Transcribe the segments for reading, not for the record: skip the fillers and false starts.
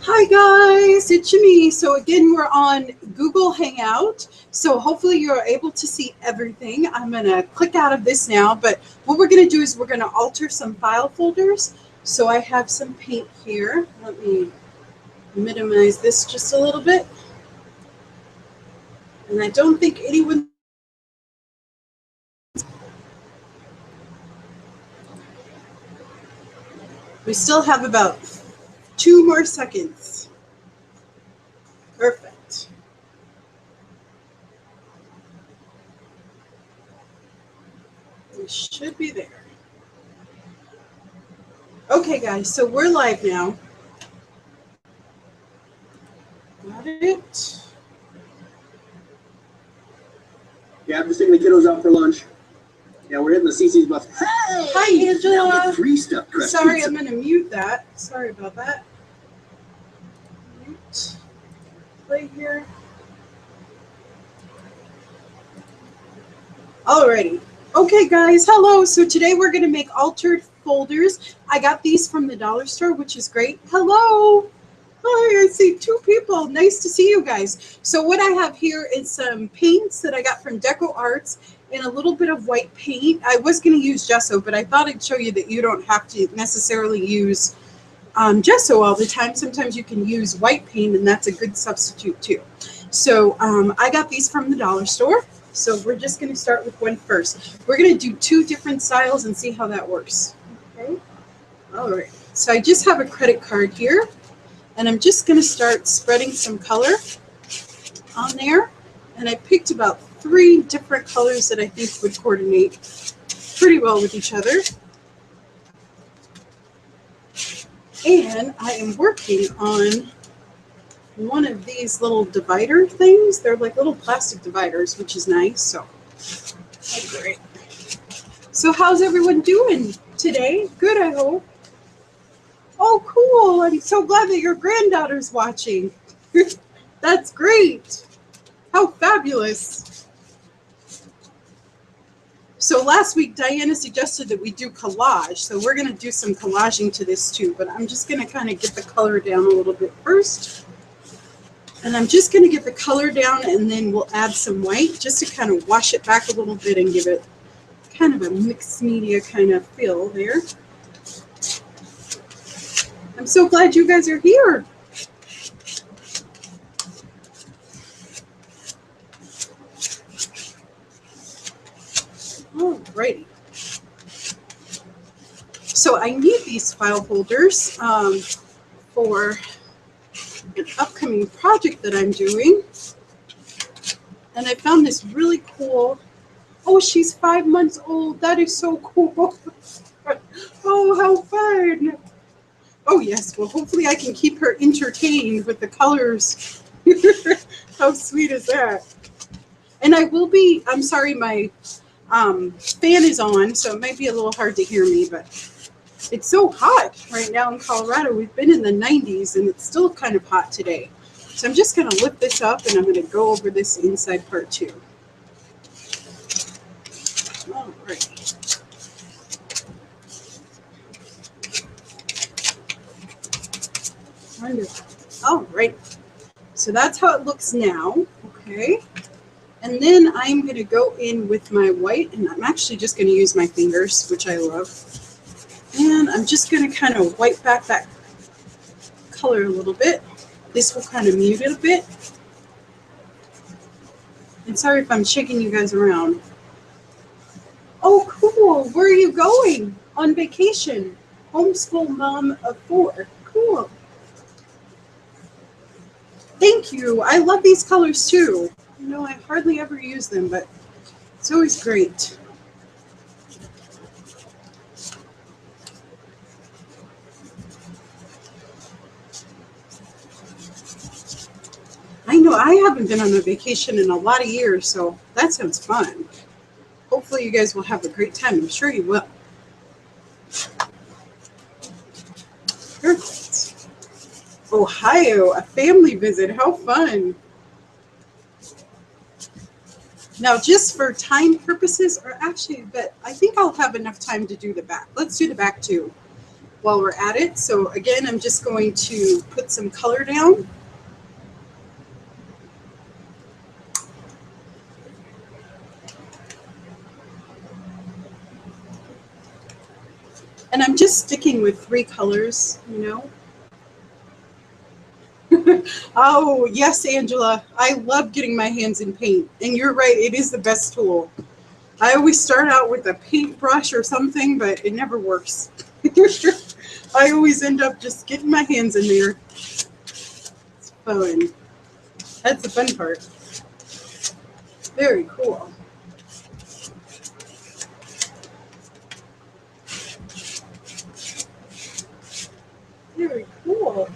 Hi guys, it's Shemi. So again, we're on Google Hangout. So hopefully you're able to see everything. I'm gonna click out of this now, but what we're gonna do is we're gonna alter some file folders. So I have some paint here. Let me minimize this just a little bit. And I don't think anyone. We still have about 2 more seconds. Perfect. We should be there. Okay, guys, so we're live now. Got it. Yeah, I'm just taking the kiddos out for lunch. Yeah, we're hitting the CC's buff. Hey! Hi, Angela. Free stuff. Sorry, I'm going to mute that. Sorry about that. Mute. Right here. Alrighty. Okay, guys. Hello. So today we're going to make altered folders. I got these from the dollar store, which is great. Hello. Hi, I see 2 people. Nice to see you guys. So what I have here is some paints that I got from Deco Arts and a little bit of white paint. I was going to use gesso, but I thought I'd show you that you don't have to necessarily use gesso all the time. Sometimes you can use white paint, and that's a good substitute too. So I got these from the dollar store. So we're just going to start with one first. We're going to do 2 different styles and see how that works. Okay. All right. So I just have a credit card here. And I'm just going to start spreading some color on there. And I picked about 3 different colors that I think would coordinate pretty well with each other. And I am working on one of these little divider things. They're like little plastic dividers, which is nice. So, great. So how's everyone doing today? Good, I hope. Oh, cool. I'm so glad that your granddaughter's watching. That's great. How fabulous. So last week, Diana suggested that we do collage. So we're going to do some collaging to this too. But I'm just going to kind of get the color down a little bit first. And I'm just going to get the color down, and then we'll add some white just to kind of wash it back a little bit and give it kind of a mixed media kind of feel there. I'm so glad you guys are here. Alrighty. So I need these file folders for an upcoming project that I'm doing. And I found this really cool. Oh, she's 5 months old. That is so cool. Oh, how fun. Oh, yes. Well, hopefully I can keep her entertained with the colors. How sweet is that? And I will be, I'm sorry, my fan is on, so it might be a little hard to hear me, but it's so hot right now in Colorado. We've been in the 90s, and it's still kind of hot today. So I'm just going to lift this up, and I'm going to go over this inside part too. All right. Wonderful. All right. So that's how it looks now. Okay. And then I'm going to go in with my white, and I'm actually just going to use my fingers, which I love. And I'm just going to kind of wipe back that color a little bit. This will kind of mute it a bit. And sorry if I'm shaking you guys around. Oh, cool. Where are you going? On vacation. Homeschool mom of 4. Cool. Thank you. I love these colors too. You know, I hardly ever use them, but it's always great. I know I haven't been on a vacation in a lot of years, so that sounds fun. Hopefully you guys will have a great time. I'm sure you will. Perfect. Ohio, a family visit. How fun. Now, just for time purposes, or actually, but I think I'll have enough time to do the back. Let's do the back too. while we're at it. So again, I'm just going to put some color down. And I'm just sticking with 3 colors, you know. Oh, yes, Angela. I love getting my hands in paint. And you're right, it is the best tool. I always start out with a paintbrush or something, but it never works. I always end up just getting my hands in there. It's fun. That's the fun part. Very cool. Very cool.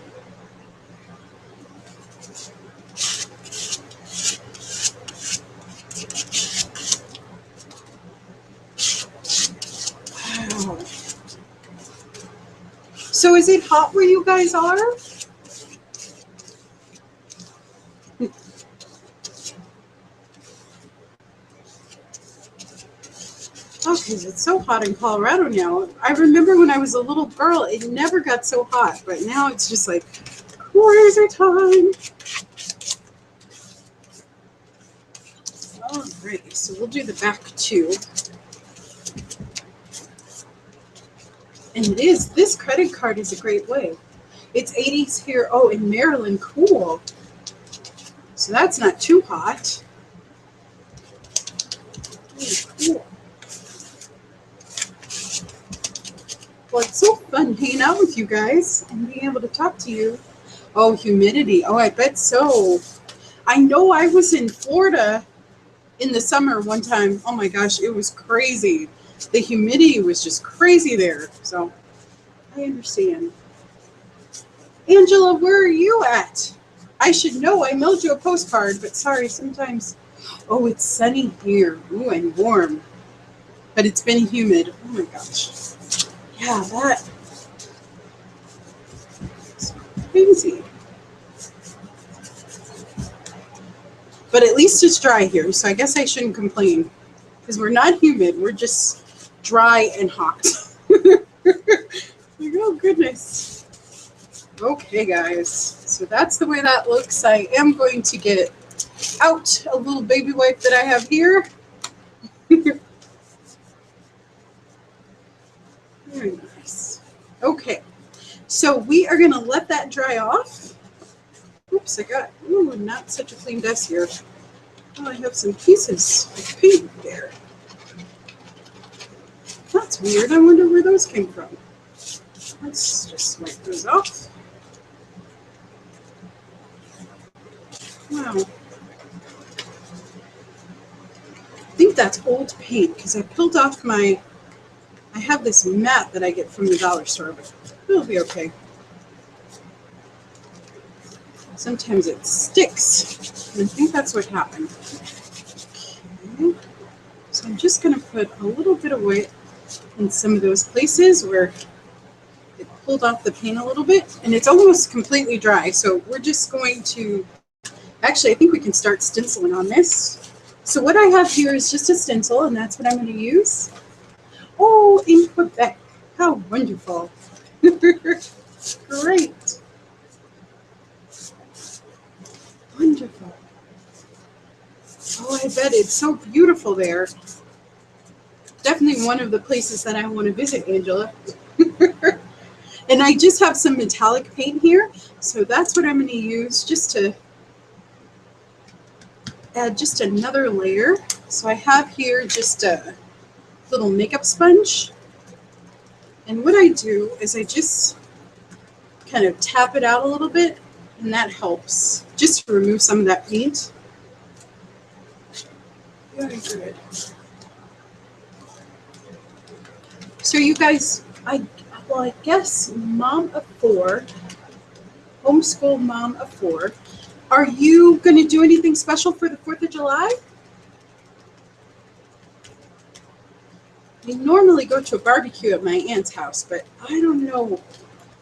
Wow. So is it hot where you guys are? Oh, because it's so hot in Colorado now. I remember when I was a little girl, it never got so hot, but now it's just like crazy time. Alrighty, so we'll do the back too. And it is, this credit card is a great way. It's 80s here. Oh, in Maryland, cool. So that's not too hot. Cool. Well, it's so fun hanging out with you guys and being able to talk to you. Oh, humidity. Oh, I bet so. I know I was in Florida in the summer one time. Oh my gosh, it was crazy. The humidity was just crazy there. So I understand. Angela, where are you at? I should know. I mailed you a postcard, but sorry, sometimes. Oh, it's sunny here. Ooh, and warm. But it's been humid. Oh my gosh. Yeah, that's crazy. But at least it's dry here, so I guess I shouldn't complain. Because we're not humid, we're just dry and hot. Like, oh goodness. Okay, guys. So that's the way that looks. I am going to get out a little baby wipe that I have here. Very nice. Okay, so we are going to let that dry off. Oops, I got not such a clean desk here. Oh, I have some pieces of paint there. That's weird. I wonder where those came from. Let's just wipe those off. Wow. I think that's old paint because I peeled off I have this mat that I get from the dollar store, but it'll be okay. Sometimes it sticks, and I think that's what happened. Okay. So I'm just going to put a little bit of white in some of those places where it pulled off the paint a little bit, and it's almost completely dry. So we're just going to, actually, I think we can start stenciling on this. So what I have here is just a stencil, and that's what I'm going to use. Oh, in Quebec. How wonderful. Great. Wonderful. Oh, I bet it's so beautiful there. Definitely one of the places that I want to visit, Angela. And I just have some metallic paint here, so that's what I'm going to use just to add just another layer. So I have here just a little makeup sponge, and what I do is I just kind of tap it out a little bit, and that helps just to remove some of that paint. Very good. So you guys, I guess mom of 4, homeschool mom of 4, are you going to do anything special for the 4th of July? We normally go to a barbecue at my aunt's house, but I don't know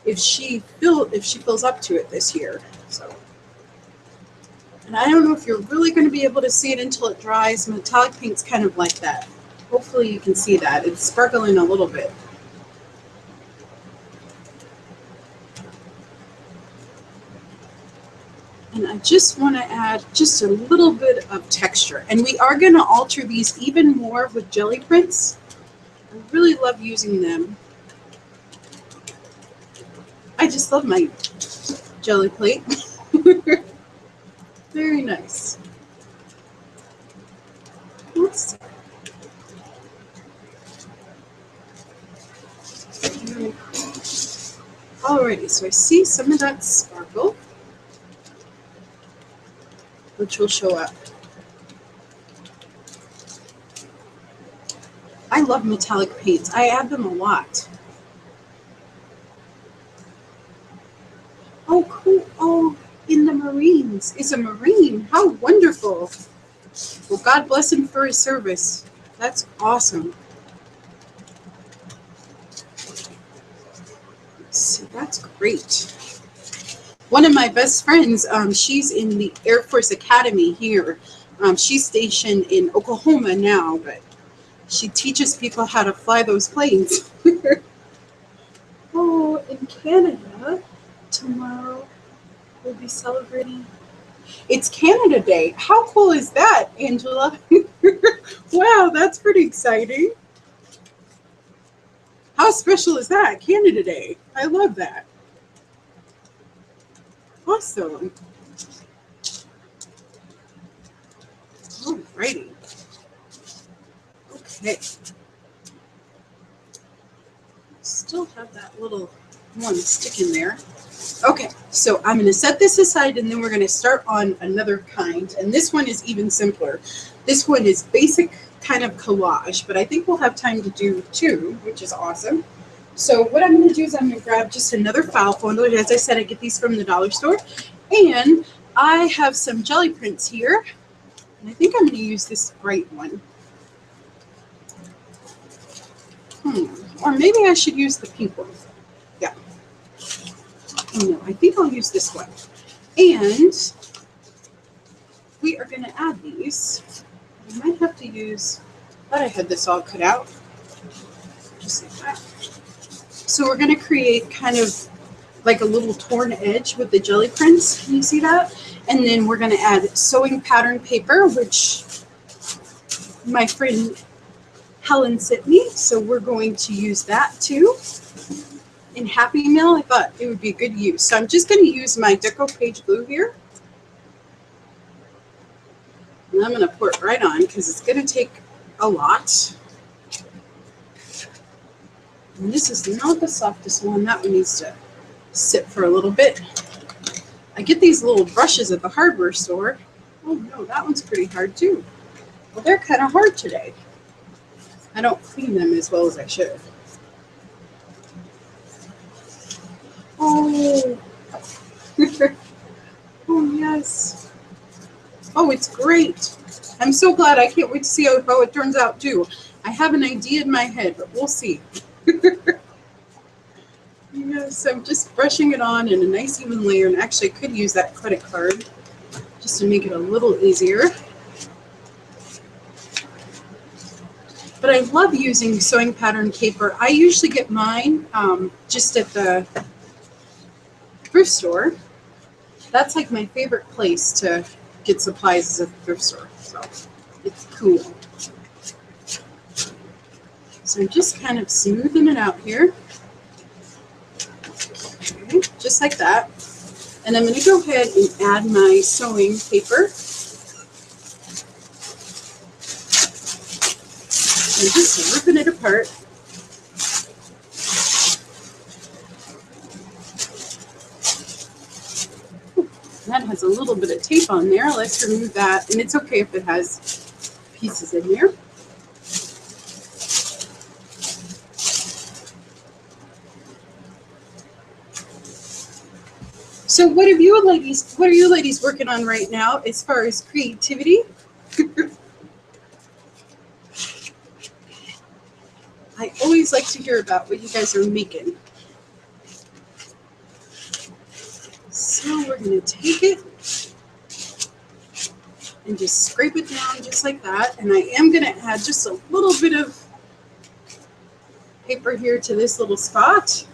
if she feels up to it this year. So, and I don't know if you're really going to be able to see it until it dries. Metallic paint's kind of like that. Hopefully you can see that. It's sparkling a little bit. And I just want to add just a little bit of texture. And we are going to alter these even more with jelly prints. I really love using them. I just love my jelly plate. Very nice. Let's see. Very cool. Alrighty, so I see some of that sparkle, which will show up. I love metallic paints. I add them a lot. Oh, cool. Oh, in the Marines. It's a Marine. How wonderful. Well, God bless him for his service. That's awesome. So that's great. One of my best friends, she's in the Air Force Academy here. She's stationed in Oklahoma now, but she teaches people how to fly those planes. Oh, in Canada, tomorrow we'll be celebrating. It's Canada Day. How cool is that, Angela? Wow, that's pretty exciting. How special is that? Canada Day. I love that. Awesome. Alrighty. Okay. Still have that little one stick in there. Okay, so I'm going to set this aside and then we're going to start on another kind. And this one is even simpler. This one is basic kind of collage, but I think we'll have time to do two, which is awesome. So what I'm going to do is I'm going to grab just another file folder. As I said, I get these from the dollar store. And I have some jelly prints here. And I think I'm going to use this bright one. Or maybe I should use the pink one. Yeah. No, I think I'll use this one. And we are going to add these. I might have to use, I thought I had this all cut out. Just like that. So we're going to create kind of like a little torn edge with the jelly prints. Can you see that? And then we're going to add sewing pattern paper, which my friend Helen sent me. So we're going to use that too. In Happy Meal, I thought it would be a good use. So I'm just going to use my Deco Page glue here. And I'm going to pour it right on because it's going to take a lot. And this is not the softest one. That one needs to sit for a little bit. I get these little brushes at the hardware store. Oh no, that one's pretty hard too. Well, they're kind of hard today. I don't clean them as well as I should. Oh. Oh, yes. Oh, it's great. I'm so glad. I can't wait to see how it turns out, too. I have an idea in my head, but we'll see. Yes, I'm just brushing it on in a nice even layer. And actually, I could use that credit card just to make it a little easier. But I love using sewing pattern paper. I usually get mine just at the thrift store. That's like my favorite place to get supplies is at the thrift store. So it's cool. So I'm just kind of smoothing it out here. Okay, just like that. And I'm going to go ahead and add my sewing paper. I'm just ripping it apart. That has a little bit of tape on there. Let's remove that. And it's okay if it has pieces in there. So what are you ladies working on right now as far as creativity? I always like to hear about what you guys are making. So we're going to take it and just scrape it down just like that. And I am going to add just a little bit of paper here to this little spot.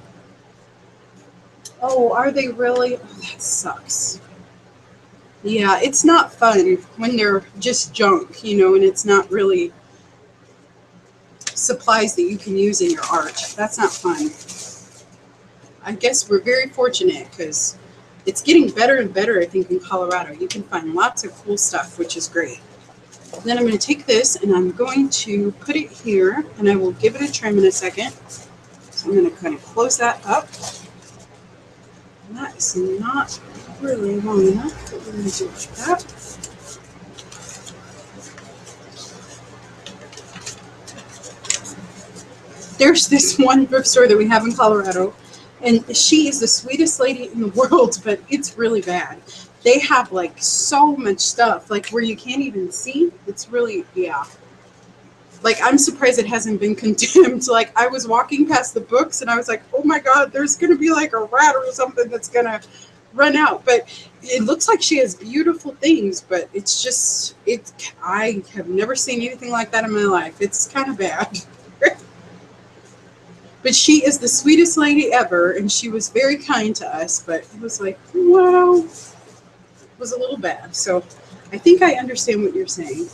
Oh, are they really? Oh, that sucks. Yeah, it's not fun when they're just junk, you know, and it's not really supplies that you can use in your art. That's not fun. I guess we're very fortunate because it's getting better and better, I think, in Colorado. You can find lots of cool stuff, which is great. Then I'm going to take this and I'm going to put it here, and I will give it a trim in a second. So I'm going to kind of close that up. And that is not really long enough, but we're going to do it like that. There's this one thrift store that we have in Colorado, and she is the sweetest lady in the world, but it's really bad. They have like so much stuff, like where you can't even see. It's really, yeah. Like, I'm surprised it hasn't been condemned. Like, I was walking past the books and I was like, oh my God, there's going to be like a rat or something that's going to run out. But it looks like she has beautiful things, but it's just, I have never seen anything like that in my life. It's kind of bad. But she is the sweetest lady ever, and she was very kind to us, but it was like, wow, it was a little bad. So I think I understand what you're saying.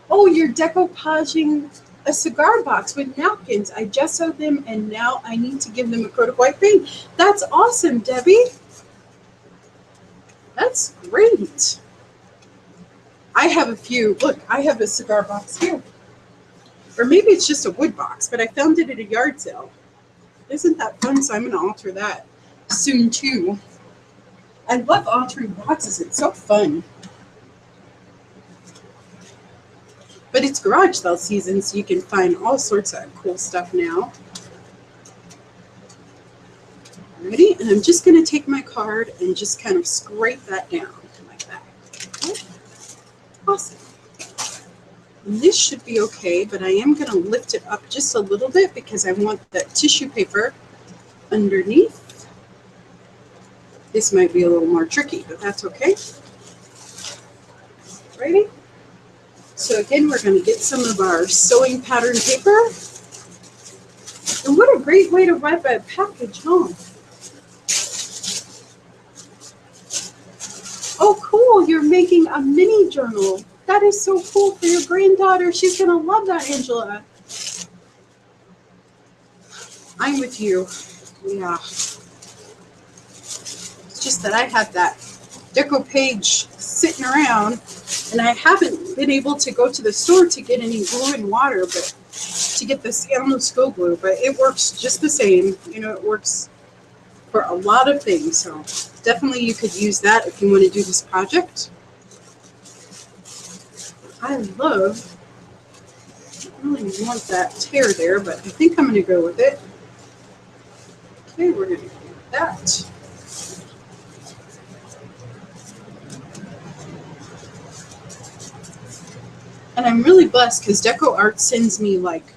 Oh, you're decoupaging a cigar box with napkins. I gessoed them, and now I need to give them a coat of white paint. That's awesome, Debbie. That's great. I have a few. Look, I have a cigar box here. Or maybe it's just a wood box, but I found it at a yard sale. Isn't that fun? So I'm going to alter that soon, too. I love altering boxes. It's so fun. But it's garage sale season, so you can find all sorts of cool stuff now. Ready? And I'm just going to take my card and just kind of scrape that down like that. Okay. Awesome. And this should be okay, but I am going to lift it up just a little bit because I want that tissue paper underneath. This might be a little more tricky, but that's okay. Ready? So again, we're going to get some of our sewing pattern paper. And what a great way to wrap a package, huh? Oh, cool. You're making a mini journal. That is so cool for your granddaughter. She's going to love that, Angela. I'm with you. Yeah. It's just that I have that deco page sitting around, and I haven't been able to go to the store to get any glue and water, but to get the Cianless Go glue, but it works just the same. You know, it works for a lot of things, so definitely you could use that if you want to do this project. I really want that tear there, but I think I'm going to go with it. Okay, we're going to do that. And I'm really blessed because Deco Art sends me like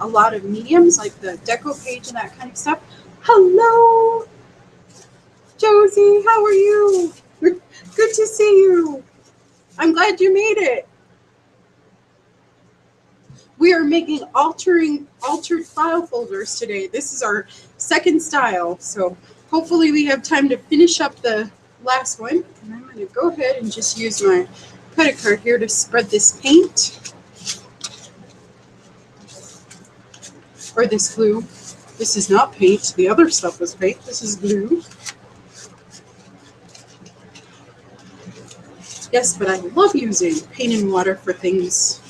a lot of mediums, like the Deco page and that kind of stuff. Hello, Josie, how are you? Good to see you. I'm glad you made it. We are making altered file folders today. This is our second style, so hopefully we have time to finish up the last one. And I'm going to go ahead and just use my credit card here to spread this paint. Or this glue. This is not paint. The other stuff was paint. This is glue. Yes, but I love using paint and water for things.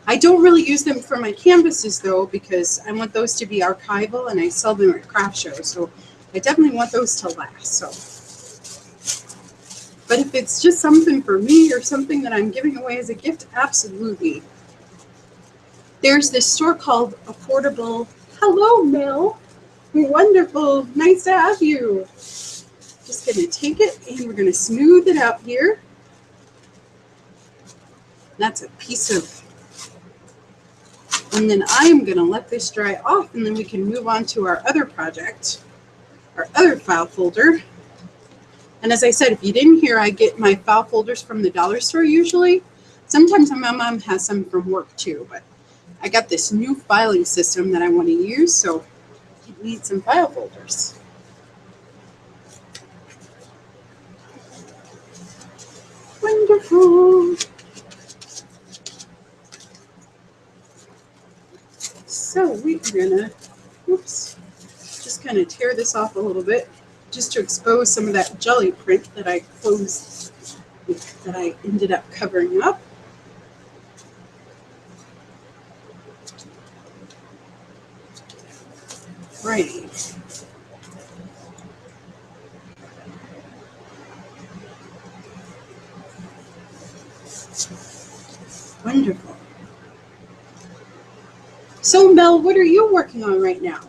I don't really use them for my canvases, though, because I want those to be archival, and I sell them at craft shows, so I definitely want those to last. So, but if it's just something for me or something that I'm giving away as a gift, absolutely. There's this store called Affordable. Hello, Mel. Wonderful. Nice to have you. Just going to take it, and we're going to smooth it out here. That's a piece of... And then I'm going to let this dry off, and then we can move on to our other project, our other file folder. And as I said, if you didn't hear, I get my file folders from the dollar store usually. Sometimes my mom has some from work too, but I got this new filing system that I want to use, so I need some file folders. Careful. So we're gonna, oops, just kind of tear this off a little bit just to expose some of that jelly print that I closed, that I ended up covering up. Righty. Wonderful. So Mel, what are you working on right now?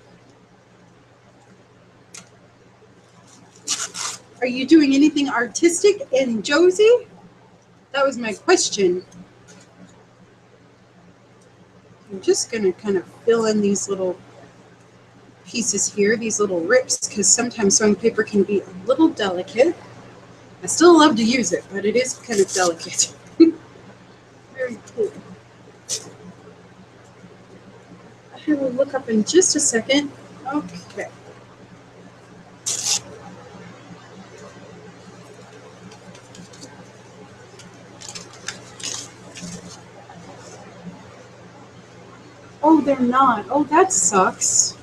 Are you doing anything artistic? And Josie? That was my question. I'm just going to kind of fill in these little pieces here, these little rips, because sometimes sewing paper can be a little delicate. I still love to use it, but it is kind of delicate. Very cool. I will look up in just a second. Okay. Oh, they're not. Oh, that sucks.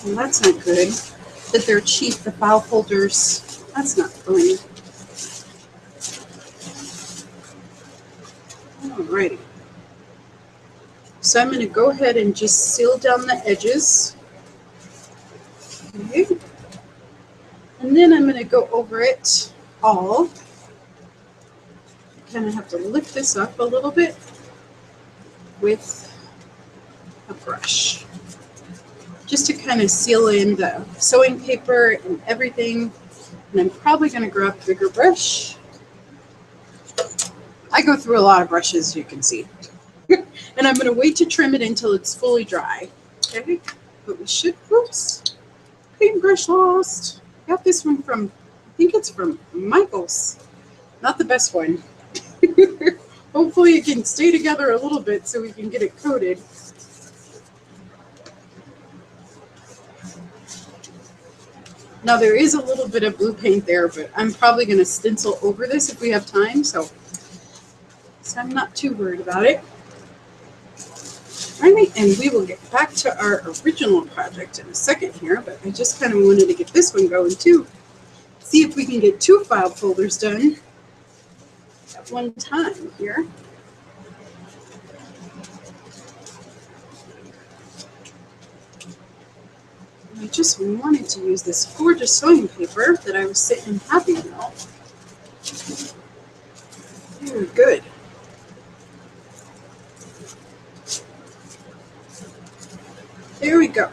Well, that's not good. That they're cheap, the file folders. That's not funny. Alrighty. So I'm going to go ahead and just seal down the edges. Okay. And then I'm going to go over it all. Kind of have to lift this up a little bit with a brush, just to kind of seal in the sewing paper and everything. And I'm probably going to grab a bigger brush. I go through a lot of brushes, you can see. And I'm going to wait to trim it until it's fully dry. Okay, but we should, oops, paintbrush lost. Got this one from, I think it's from Michael's. Not the best one. Hopefully it can stay together a little bit so we can get it coated. Now there is a little bit of blue paint there, but I'm probably going to stencil over this if we have time, so I'm not too worried about it. All right, and we will get back to our original project in a second here, but I just kind of wanted to get this one going too. See if we can get 2 file folders done at one time here. I just wanted to use this gorgeous sewing paper that I was sitting happy about. Very good. There we go.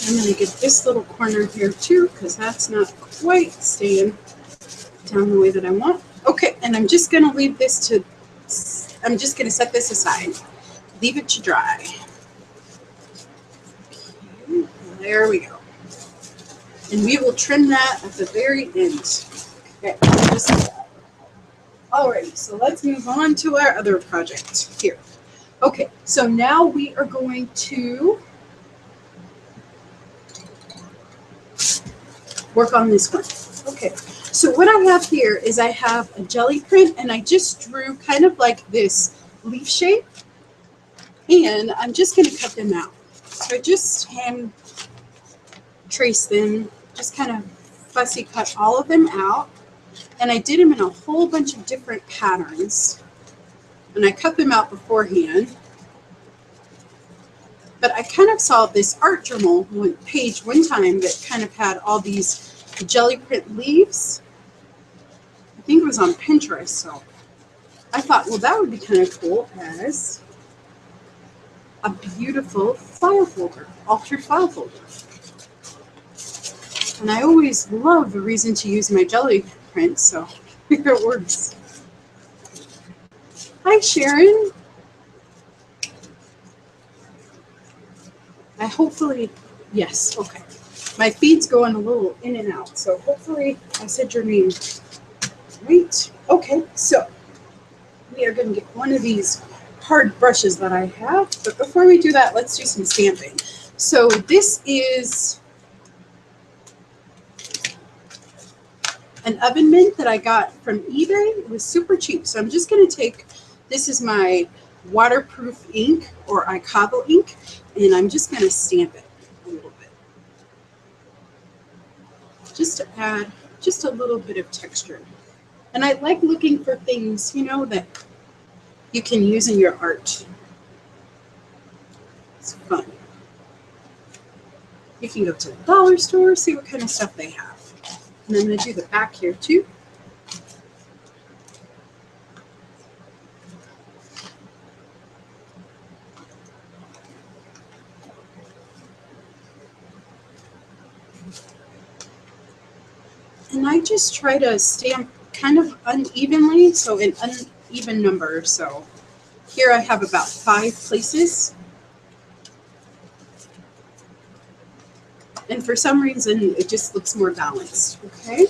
I'm going to get this little corner here too, because that's not quite staying down the way that I want. Okay, and I'm just going to leave this to, I'm just going to set this aside. Leave it to dry. Okay, there we go. And we will trim that at the very end. Okay, just like that. Alrighty, so let's move on to our other project here. Okay, so now we are going to work on this one. Okay, so what I have here is I have a jelly print, and I just drew kind of like this leaf shape, and I'm just going to cut them out. So I just hand trace them, just kind of fussy cut all of them out, and I did them in a whole bunch of different patterns. And I cut them out beforehand. But I kind of saw this art journal page one time that kind of had all these jelly print leaves. I think it was on Pinterest, so I thought, well, that would be kind of cool as a beautiful file folder, altered file folder. And I always love the reason to use my jelly print, so it works. Hi, Sharon. I hopefully, yes, okay. My feed's going a little in and out, so hopefully I said your name right. Okay, so we are going to get one of these hard brushes that I have, but before we do that, let's do some stamping. So this is an oven mitt that I got from eBay. It was super cheap. So I'm just going to take, this is my waterproof ink or iCavo ink, and I'm just going to stamp it a little bit. Just to add just a little bit of texture. And I like looking for things, you know, that you can use in your art. It's fun. You can go to the dollar store, see what kind of stuff they have. And I'm going to do the back here too. And I just try to stamp kind of unevenly, so an uneven number. So here I have about 5 places. And for some reason, it just looks more balanced, okay?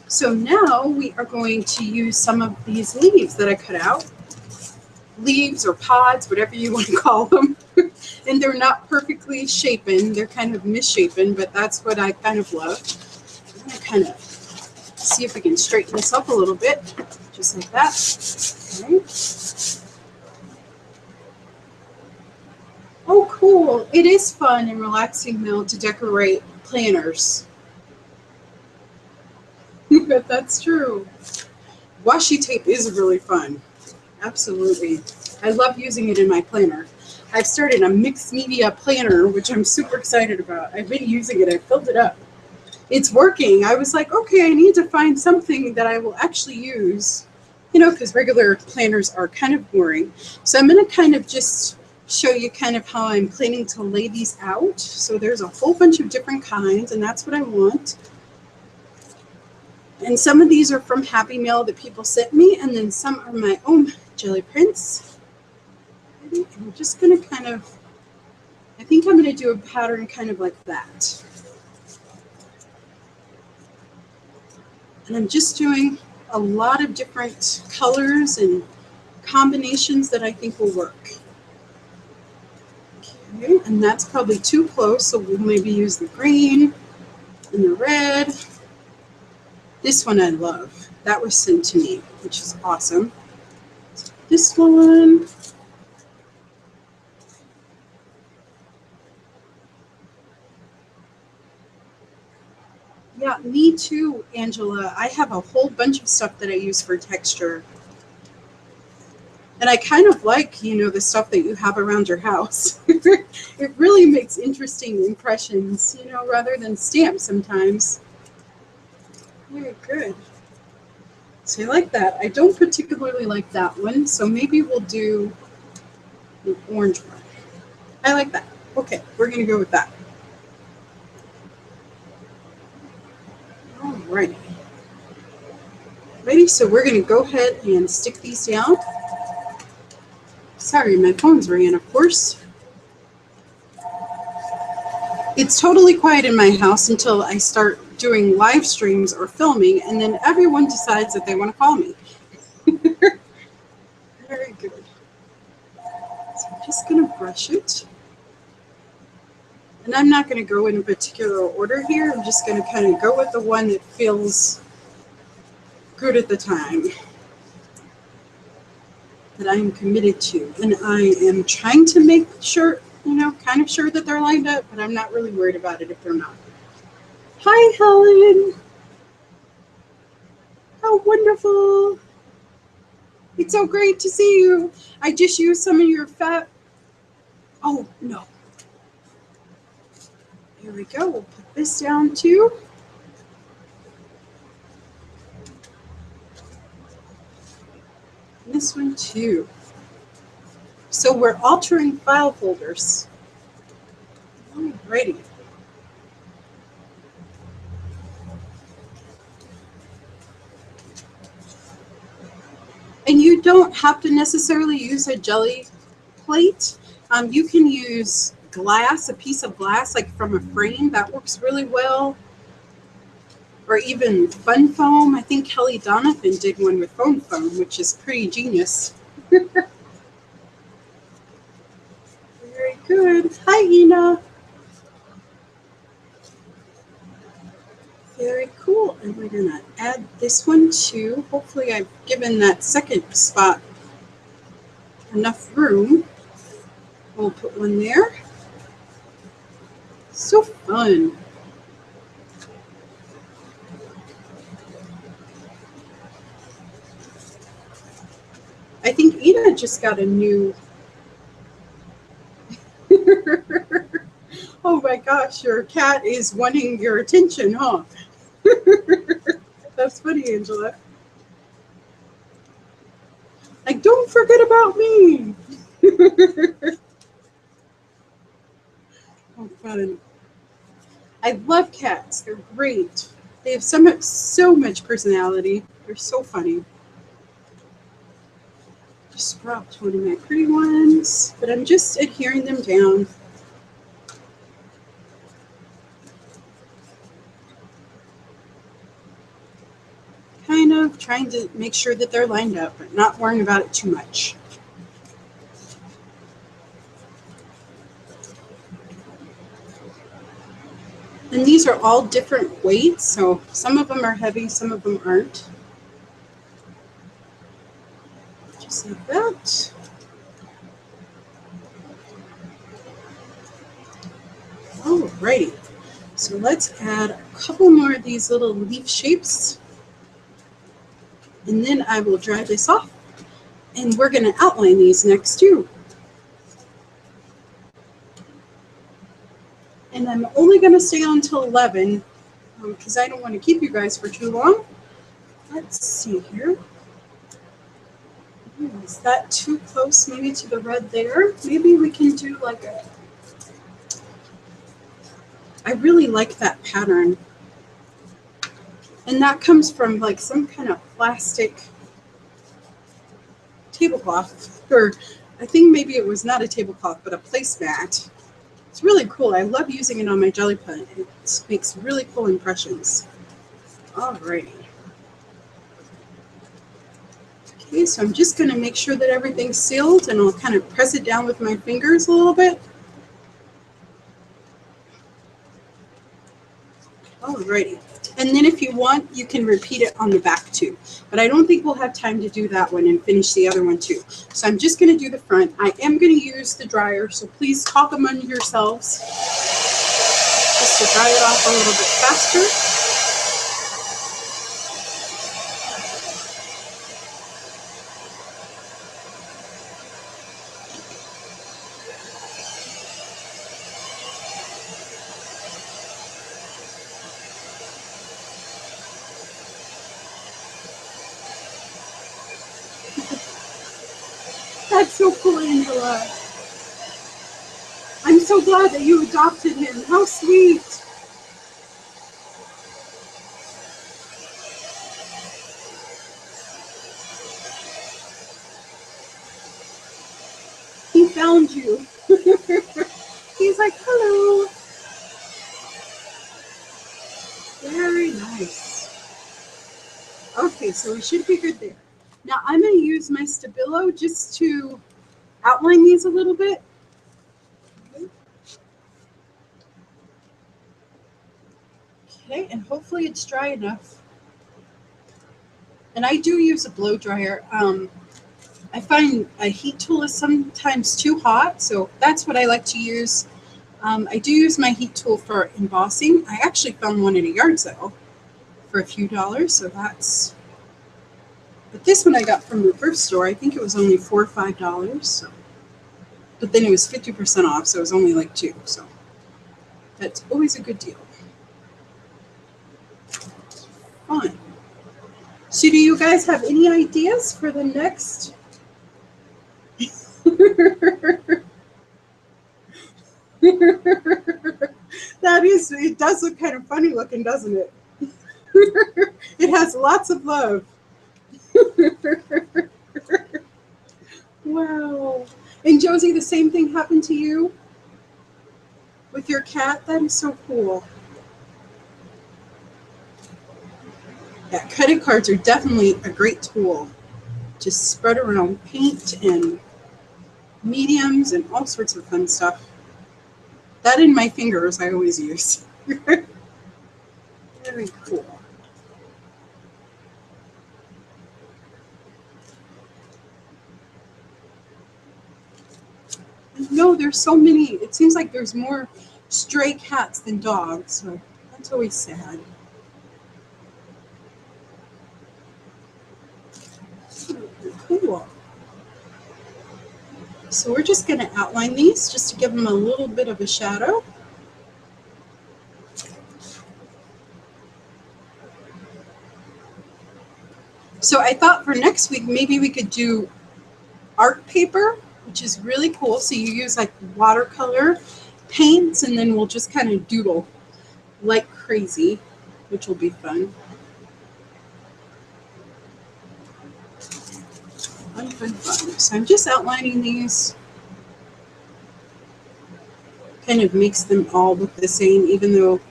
So now we are going to use some of these leaves that I cut out. Leaves or pods, whatever you want to call them. And they're not perfectly shapen. They're kind of misshapen, but that's what I kind of love. I'm going to kind of see if we can straighten this up a little bit, just like that. Okay. Oh, cool. It is fun and relaxing, though, to decorate planners. But that's true. Washi tape is really fun. Absolutely. I love using it in my planner. I've started a mixed media planner, which I'm super excited about. I've been using it. I filled it up. It's working. I was like, okay, I need to find something that I will actually use, you know, because regular planners are kind of boring. So I'm going to kind of just show you kind of how I'm planning to lay these out. So there's a whole bunch of different kinds, and that's what I want. And some of these are from Happy Mail that people sent me, and then some are my own jelly prints. And I'm just going to kind of, I think I'm going to do a pattern kind of like that. And I'm just doing a lot of different colors and combinations that I think will work. Okay, and that's probably too close, so we'll maybe use the green and the red. This one I love. That was sent to me, which is awesome. This one. Yeah, me too, Angela. I have a whole bunch of stuff that I use for texture. And I kind of like, you know, the stuff that you have around your house. It really makes interesting impressions, you know, rather than stamps sometimes. Very good. So I like that. I don't particularly like that one, so maybe we'll do an orange one. I like that. Okay, we're going to go with that. Alrighty. Ready? So we're going to go ahead and stick these down. Sorry, my phone's ringing, of course. It's totally quiet in my house until I start doing live streams or filming, and then everyone decides that they want to call me. Very good. So I'm just going to brush it. And I'm not going to go in a particular order here. I'm just going to kind of go with the one that feels good at the time, that I am committed to. And I am trying to make sure, you know, kind of sure that they're lined up, but I'm not really worried about it if they're not. Hi, Helen. How wonderful. It's so great to see you. I just used some of your fat. Oh, no. Here we go. We'll put this down too. This one too. So we're altering file folders. Alrighty. And you don't have to necessarily use a jelly plate. You can use glass, a piece of glass, like from a frame. That works really well. Or even fun foam. I think Kelly Donovan did one with foam foam, which is pretty genius. Very good. Hi, Ina. Very cool. And we're gonna add this one too. Hopefully I've given that second spot enough room. We'll put one there. So fun. I think Ina just got a new oh my gosh, your cat is wanting your attention, huh? That's funny, Angela. Like, don't forget about me. Oh, fun. I love cats. They're great. They have so much personality. They're so funny. Just dropped one of my pretty ones, but I'm just adhering them down. Kind of trying to make sure that they're lined up, but not worrying about it too much. And these are all different weights, so some of them are heavy, some of them aren't. Just like that. Alrighty, so let's add a couple more of these little leaf shapes. And then I will dry this off. And we're going to outline these next too. And I'm only going to stay on until 11 because I don't want to keep you guys for too long. Let's see here. Is that too close maybe to the red there? Maybe we can do like a... I really like that pattern. And that comes from like some kind of plastic tablecloth, or I think maybe it was not a tablecloth, but a placemat. It's really cool. I love using it on my jelly plant. It makes really cool impressions. Alrighty. Okay, so I'm just going to make sure that everything's sealed, and I'll kind of press it down with my fingers a little bit. Alrighty. And then if you want, you can repeat it on the back too. But I don't think we'll have time to do that one and finish the other one too. So I'm just going to do the front. I am going to use the dryer, so please talk among yourselves just to dry it off a little bit faster. That's so cool, Angela. I'm so glad that you adopted him. How sweet. He found you. He's like, hello. Very nice. Okay, so we should be good there. Now I'm going to use my Stabilo just to outline these a little bit. Okay, and hopefully it's dry enough. And I do use a blow dryer. I find a heat tool is sometimes too hot, so that's what I like to use. I do use my heat tool for embossing. I actually found one at a yard sale for a few dollars, so that's... But this one I got from the thrift store. I think it was only $4 or $5. So. But then it was 50% off, so it was only like $2. So that's always a good deal. Fun. So do you guys have any ideas for the next? It does look kind of funny looking, doesn't it? It has lots of love. Wow. And Josie, the same thing happened to you with your cat? That is so cool. Yeah, credit cards are definitely a great tool. Just spread around paint and mediums and all sorts of fun stuff. That in my fingers I always use. Very cool. No, there's so many. It seems like there's more stray cats than dogs, so that's always sad. Cool. So we're just going to outline these just to give them a little bit of a shadow. So I thought for next week, maybe we could do art paper, which is really cool. So you use like watercolor paints, and then we'll just kind of doodle like crazy, which will be fun. Fun, fun, fun. So I'm just outlining these. Kind of makes them all look the same, even though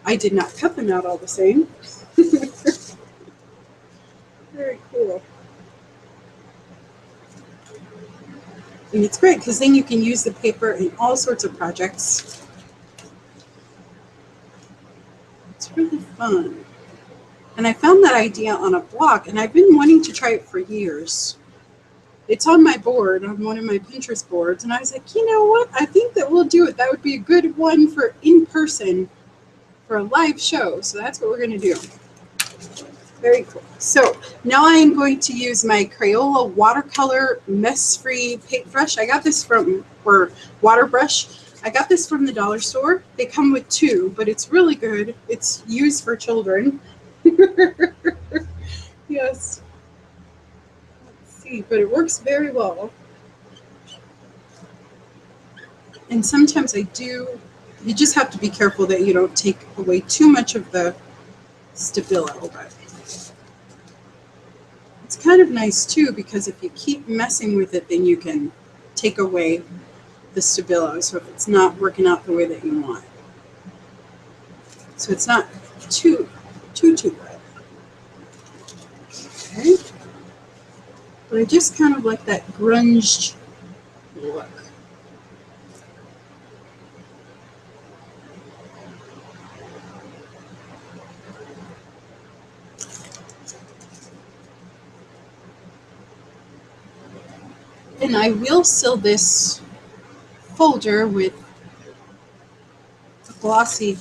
I did not cut them out all the same. Very cool. And it's great because then you can use the paper in all sorts of projects. It's really fun. And I found that idea on a blog, and I've been wanting to try it for years. It's on my board, on one of my Pinterest boards, and I was like, you know what? I think that we'll do it. That would be a good one for in person, for a live show. So that's what we're going to do. Very cool. So now I am going to use my Crayola watercolor mess-free paintbrush. I got this from, or water brush. I got this from the dollar store. They come with two, but it's really good. It's used for children. Yes. But it works very well. And sometimes you just have to be careful that you don't take away too much of the stabilo, but it's kind of nice too, because if you keep messing with it, then you can take away the stabilo, so if it's not working out the way that you want. So it's not too bad. Okay. But I just kind of like that grunge look. And I will seal this folder with a glossy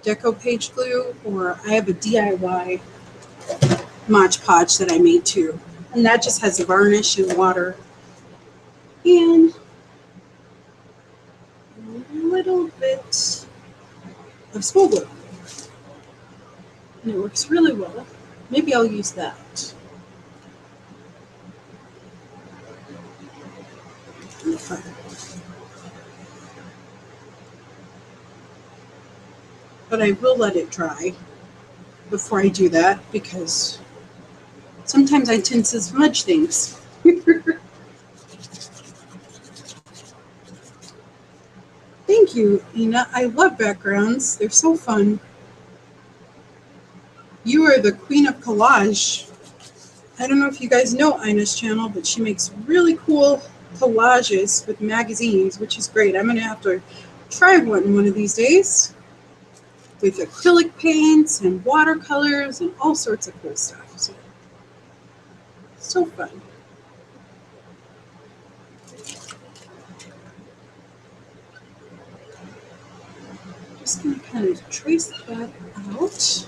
deco page glue, or I have a DIY Mod Podge that I made too. And that just has a varnish and water and a little bit of school glue. And it works really well. Maybe I'll use that. Okay. But I will let it dry before I do that, because sometimes I tend to smudge things. Thank you, Ina. I love backgrounds. They're so fun. You are the queen of collage. I don't know if you guys know Ina's channel, but she makes really cool collages with magazines, which is great. I'm going to have to try one of these days, with acrylic paints and watercolors and all sorts of cool stuff. So fun. Just going to kind of trace that out.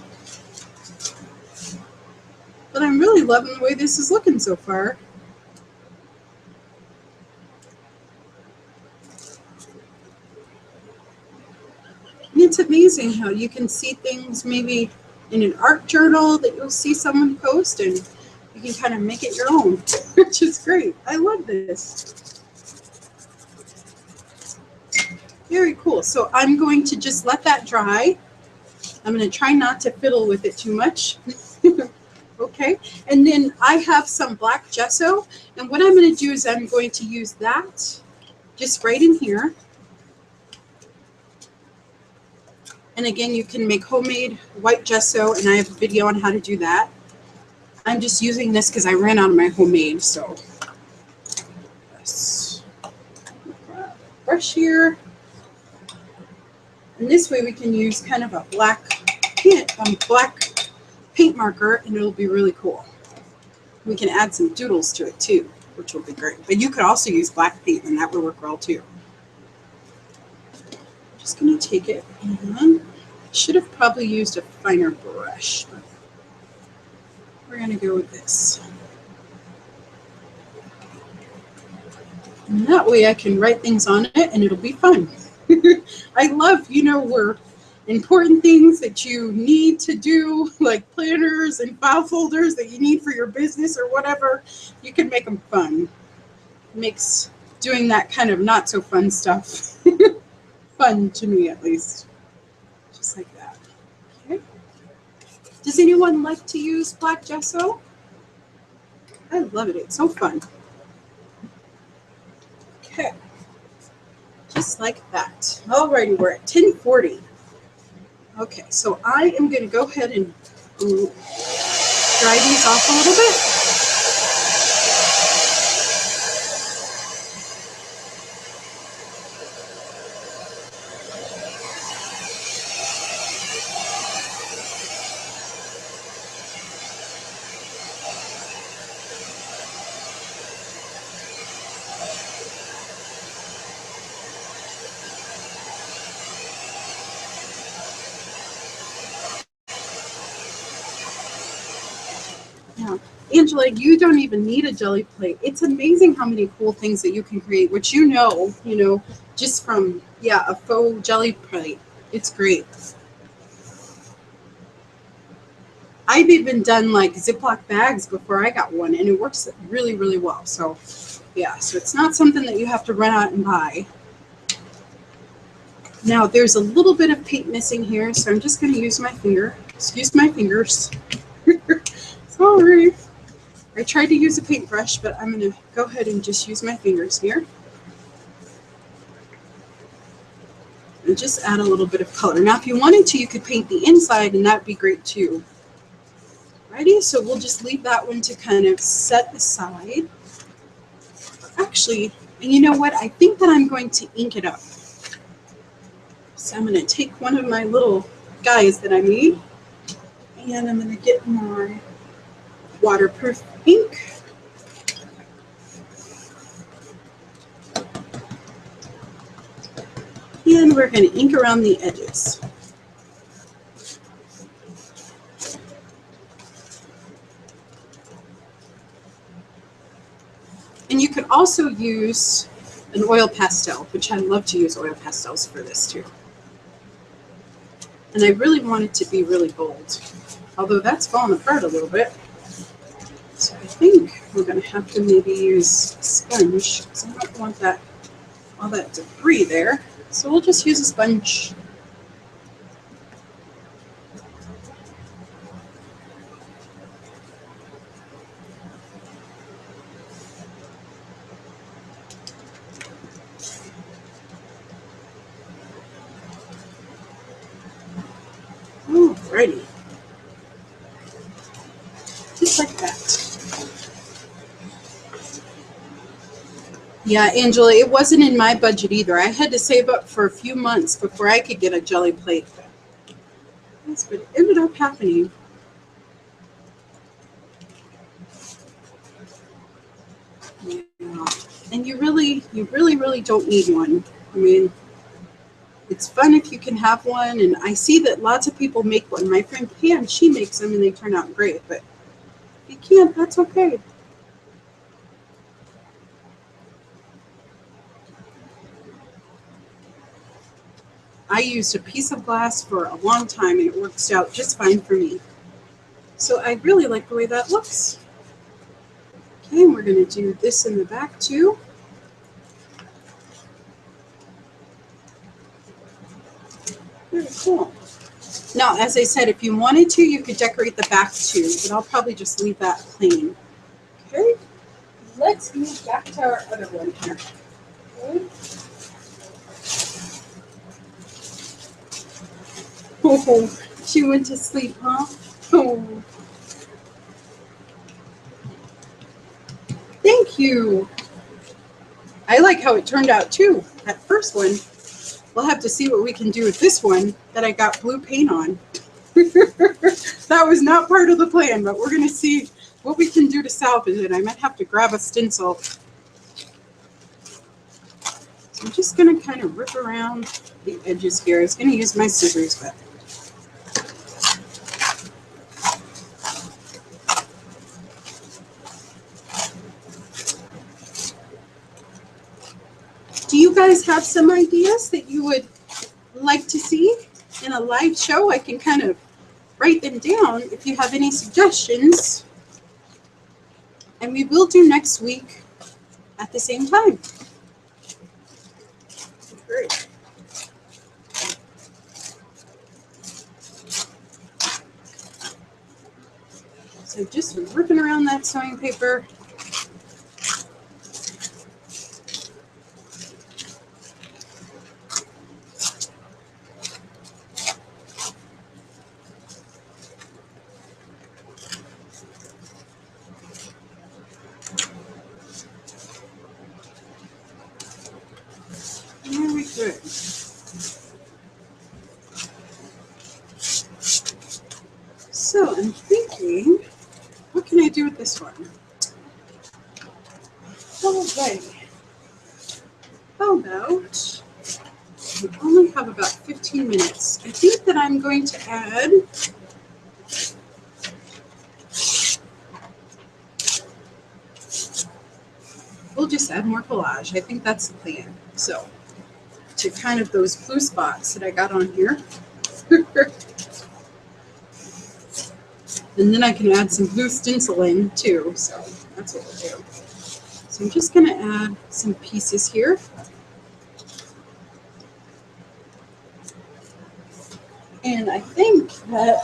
But I'm really loving the way this is looking so far. And it's amazing how you can see things maybe in an art journal that you'll see someone post, and you can kind of make it your own, which is great. I love this. Very cool. So I'm going to just let that dry. I'm going to try not to fiddle with it too much. Okay. And then I have some black gesso. And what I'm going to do is I'm going to use that just right in here. And again, you can make homemade white gesso, and I have a video on how to do that. I'm just using this because I ran out of my homemade, so yes. Brush here. And this way we can use kind of a black paint marker, and it'll be really cool. We can add some doodles to it too, which will be great. But you could also use black paint, and that would work well too. I'm just going to take it, and I should have probably used a finer brush, but we're going to go with this. And that way I can write things on it, and it'll be fun. I love, where important things that you need to do, like planners and file folders that you need for your business or whatever, you can make them fun. It makes doing that kind of not so fun stuff fun to me, at least. Just like that. Okay. Does anyone like to use black gesso? I love it. It's so fun. Okay. Just like that. Alrighty, we're at 10:40. Okay, so I am going to go ahead and dry these off a little bit. Yeah. Angela, you don't even need a jelly plate. It's amazing how many cool things that you can create, which just from, a faux jelly plate. It's great. I've even done like Ziploc bags before I got one, and it works really, really well. So, yeah, so it's not something that you have to run out and buy. Now, there's a little bit of paint missing here, so I'm just going to use my finger. Excuse my fingers. Sorry. I tried to use a paintbrush, but I'm going to go ahead and just use my fingers here. And just add a little bit of color. Now, if you wanted to, you could paint the inside, and that'd be great too. Alrighty, so we'll just leave that one to kind of set aside. Actually, and you know what? I think that I'm going to ink it up. So I'm going to take one of my little guys that I made, and I'm going to get my waterproof ink. And we're going to ink around the edges. And you could also use an oil pastel, which I love to use oil pastels for this too. And I really want it to be really bold, although that's falling apart a little bit. So I think we're going to have to maybe use a sponge, because I don't want all that debris there. So we'll just use a sponge. Alrighty. Just like that. Yeah, Angela, it wasn't in my budget either. I had to save up for a few months before I could get a jelly plate. Yes, but it ended up happening. Yeah. And you really don't need one. I mean, it's fun if you can have one, and I see that lots of people make one. My friend Pam, she makes them, and they turn out great, but if you can't, that's okay. I used a piece of glass for a long time, and it works out just fine for me. So I really like the way that looks. Okay, and we're going to do this in the back too. Very cool. Now, as I said, if you wanted to, you could decorate the back too, but I'll probably just leave that plain. Okay, let's move back to our other one here. Okay. Oh, she went to sleep, huh? Oh. Thank you. I like how it turned out too, that first one. We'll have to see what we can do with this one that I got blue paint on. That was not part of the plan, but we're going to see what we can do to salvage it. I might have to grab a stencil. So I'm just going to kind of rip around the edges here. I was going to use my scissors, but do you guys have some ideas that you would like to see in a live show? I can kind of write them down if you have any suggestions. And we will do next week at the same time. Great. So just ripping around that sewing paper. Very good. So I'm thinking, what can I do with this one? Alrighty. How about, we only have about 15 minutes. I think that I'm going to add we'll just add more collage. I think that's the plan. So, to kind of those blue spots that I got on here. And then I can add some blue stencil in too. So, that's what we'll do. So, I'm just going to add some pieces here. And I think that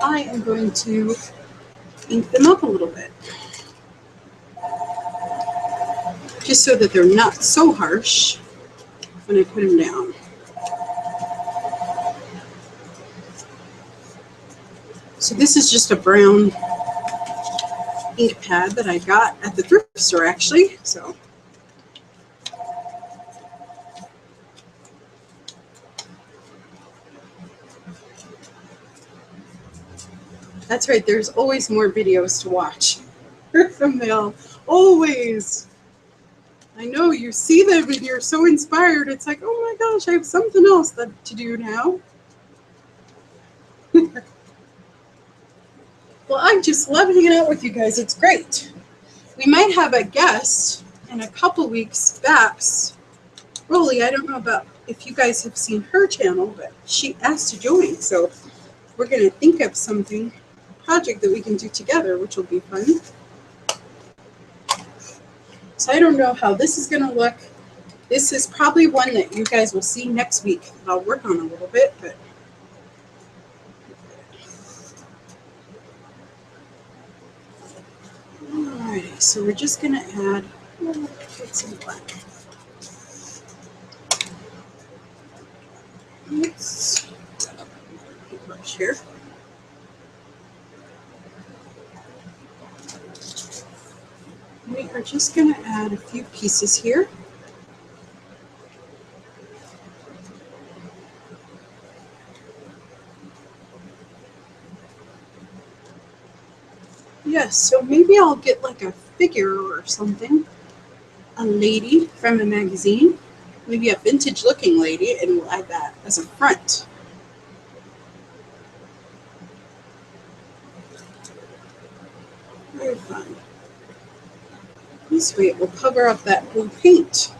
I am going to ink them up a little bit. Just so that they're not so harsh when I put them down. So this is just a brown ink pad that I got at the thrift store actually. So that's right, there's always more videos to watch from Mel. Always. I know you see them and you're so inspired. It's like, oh my gosh, I have something else to do now. Well, I just love hanging out with you guys. It's great. We might have a guest in a couple weeks, Babs. Rolly, I don't know about if you guys have seen her channel, but she asked to join. So we're going to think of something, project that we can do together, which will be fun. So I don't know how this is going to look. This is probably one that you guys will see next week that I'll work on a little bit, but alrighty, so we're just going to add some black. Let's set up a brush here. We are just going to add a few pieces here. Yes, so maybe I'll get like a figure or something. A lady from a magazine. Maybe a vintage looking lady, and we'll add that as a front. Very fun. This way it will cover up that blue paint.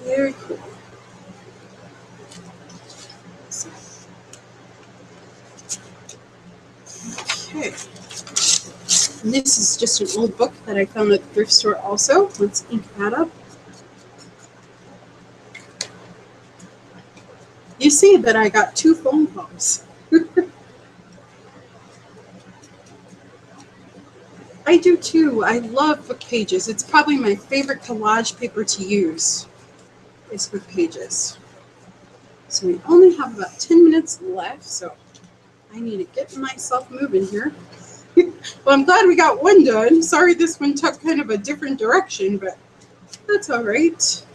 Very cool. Okay. And this is just an old book that I found at the thrift store also. Let's ink that up. You see that I got 2 phone calls. I do too. I love book pages. It's probably my favorite collage paper to use is book pages. So we only have about 10 minutes left, so I need to get myself moving here. Well, I'm glad we got one done. Sorry this one took kind of a different direction, but that's all right.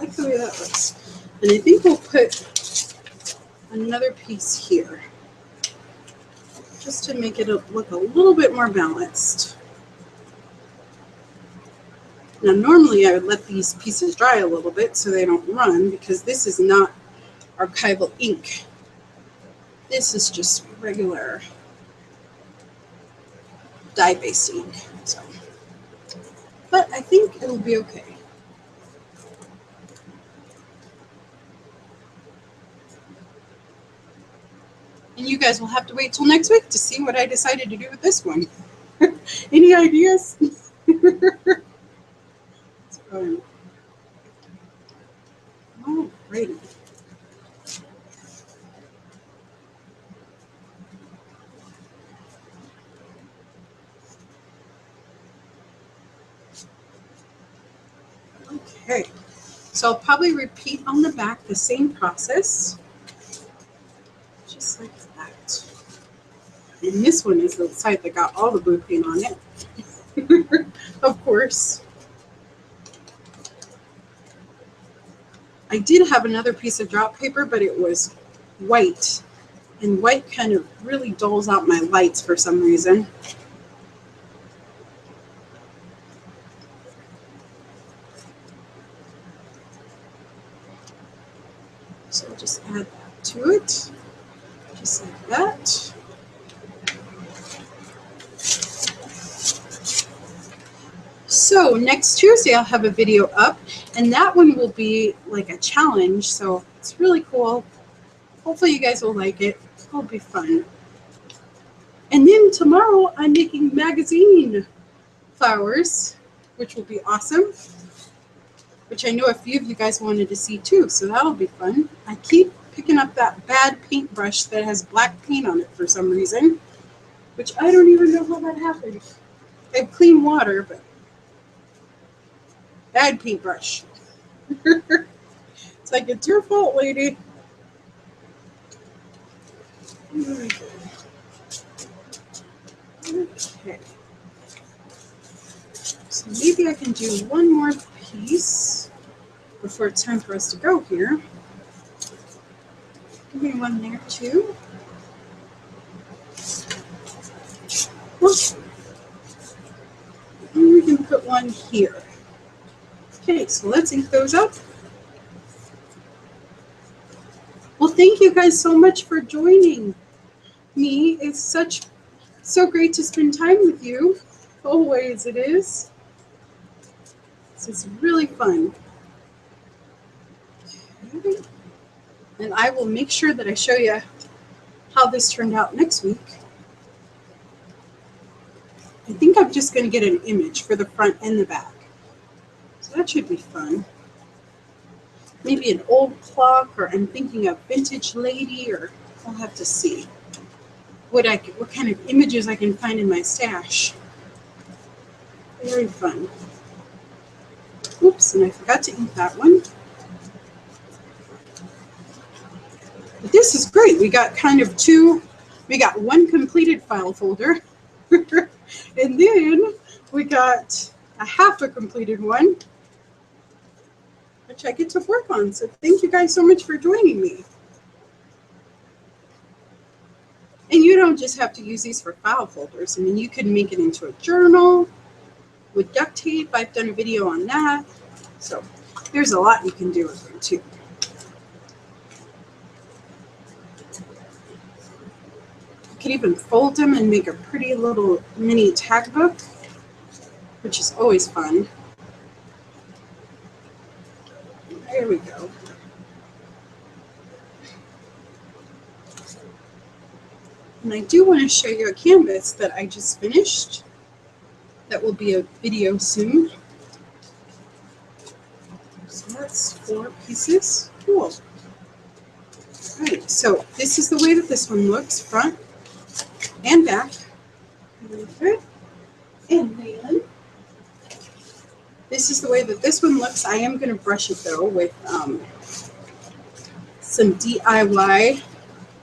like the way that looks. And I think we'll put another piece here, just to make it look a little bit more balanced. Now, normally I would let these pieces dry a little bit so they don't run, because this is not archival ink. This is just regular dye-based ink. So, but I think it'll be okay. And you guys will have to wait till next week to see what I decided to do with this one. Any ideas? Alrighty. Okay, so I'll probably repeat on the back the same process, just like that. And this one is the side that got all the blue paint on it, of course. I did have another piece of drop paper, but it was white, and white kind of really dulls out my lights for some reason. So I'll just add that to it, just like that. So next Tuesday I'll have a video up, and that one will be like a challenge, so it's really cool. Hopefully you guys will like it. It'll be fun. And then tomorrow I'm making magazine flowers, which will be awesome, which I know a few of you guys wanted to see too, so that'll be fun. I keep picking up that bad paintbrush that has black paint on it for some reason, which I don't even know how that happened. I have clean water, but bad paintbrush. It's like, it's your fault, lady. Okay. So maybe I can do one more piece before it's time for us to go here. Give me one there too. And we can put one here. Okay, so let's ink those up. Well, thank you guys so much for joining me. It's so great to spend time with you. Always it is. This is really fun. Okay. And I will make sure that I show you how this turned out next week. I think I'm just going to get an image for the front and the back. So that should be fun. Maybe an old clock, or I'm thinking of vintage lady, or I'll have to see what kind of images I can find in my stash. Very fun. Oops, and I forgot to ink that one. But this is great. We got we got one completed file folder, and then we got a half a completed one, which I get to work on. So thank you guys so much for joining me. And you don't just have to use these for file folders. I mean, you could make it into a journal with duct tape. I've done a video on that. So there's a lot you can do with them too. You could even fold them and make a pretty little mini tag book, which is always fun. There we go. And I do want to show you a canvas that I just finished. That will be a video soon. So that's 4 pieces. Cool. All right, so this is the way that this one looks, front and back. And then this is the way that this one looks. I am going to brush it though with some DIY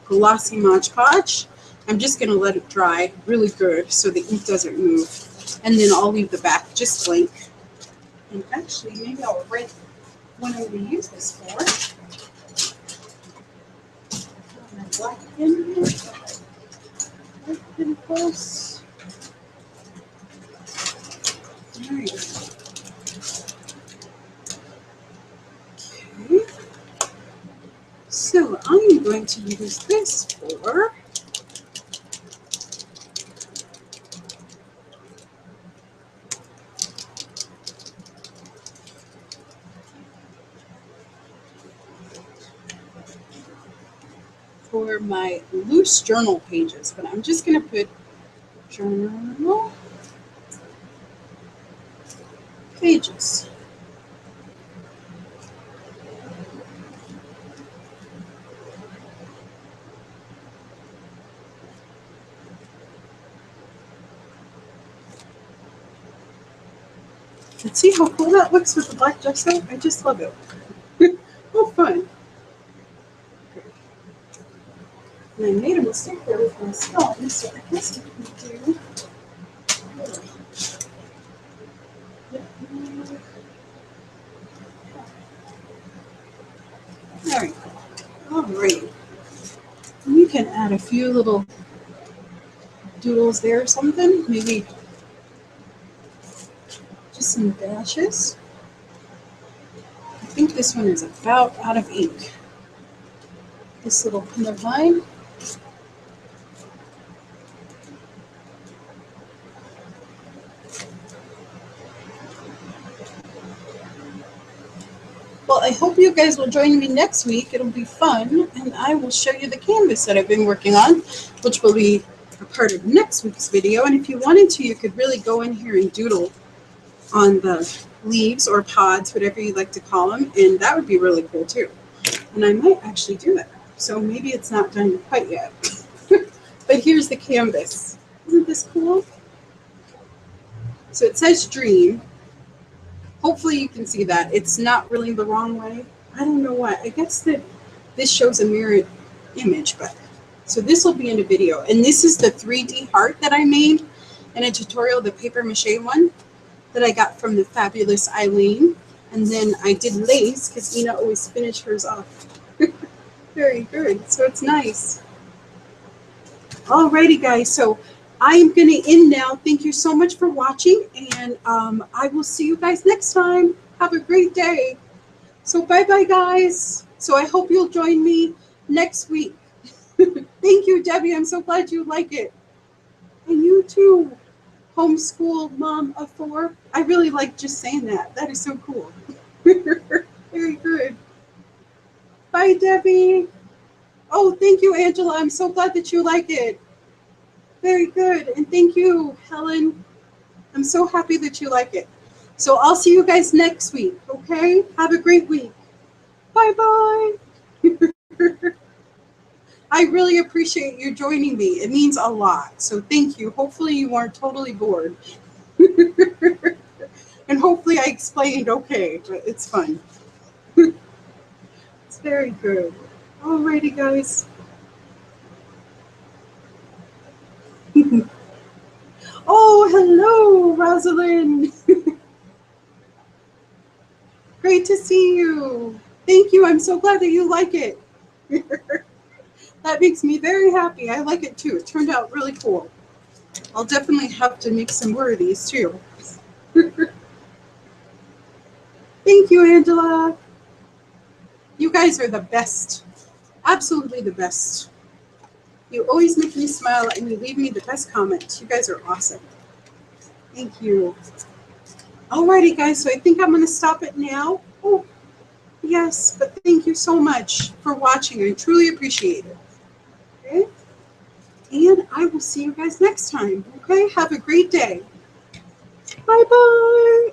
glossy Mod Podge. I'm just going to let it dry really good so the ink doesn't move. And then I'll leave the back just blank. And actually, maybe I'll write what I'm going to use this for. My black pen here. Black pen close. All right. Okay. So I'm going to use this for my loose journal pages, but I'm just going to put journal pages. And see how cool that looks with the black gesso? I just love it. Oh, fun. And I made a mistake there with my stone, so I guess what we do. There we go. All right. You can add a few little doodles there or something. Maybe just some dashes. I think this one is about out of ink. This little color line. Well, I hope you guys will join me next week. It'll be fun, and I will show you the canvas that I've been working on, which will be a part of next week's video. And if you wanted to, you could really go in here and doodle on the leaves or pods, whatever you like to call them, and that would be really cool too. And I might actually do that. So maybe it's not done quite yet. But here's the canvas. Isn't this cool? So it says dream. Hopefully you can see that. It's not really the wrong way. I don't know why. I guess that this shows a mirrored image, but so this will be in a video. And this is the 3D heart that I made in a tutorial, the paper mache one that I got from the fabulous Eileen. And then I did lace because Ina always finished hers off. Very good. So it's nice. Alrighty, guys. So I'm going to end now. Thank you so much for watching, and I will see you guys next time. Have a great day. So bye-bye, guys. So I hope you'll join me next week. Thank you, Debbie. I'm so glad you like it. And you too, homeschool mom of 4. I really like just saying that. That is so cool. Very good. Bye, Debbie. Oh, thank you, Angela. I'm so glad that you like it. Very good. And thank you, Helen. I'm so happy that you like it. So I'll see you guys next week, okay? Have a great week. Bye-bye. I really appreciate you joining me. It means a lot. So thank you. Hopefully you weren't totally bored. And hopefully I explained okay, but it's fun. It's very good. Alrighty, guys. Oh, hello, Rosalind. Great to see you. Thank you. I'm so glad that you like it. That makes me very happy. I like it too. It turned out really cool. I'll definitely have to make some more of these too. Thank you, Angela. You guys are the best. Absolutely the best. You always make me smile and you leave me the best comments. You guys are awesome. Thank you. Alrighty, guys, so I think I'm going to stop it now. Oh, yes, but thank you so much for watching. I truly appreciate it. Okay? And I will see you guys next time. Okay? Have a great day. Bye-bye.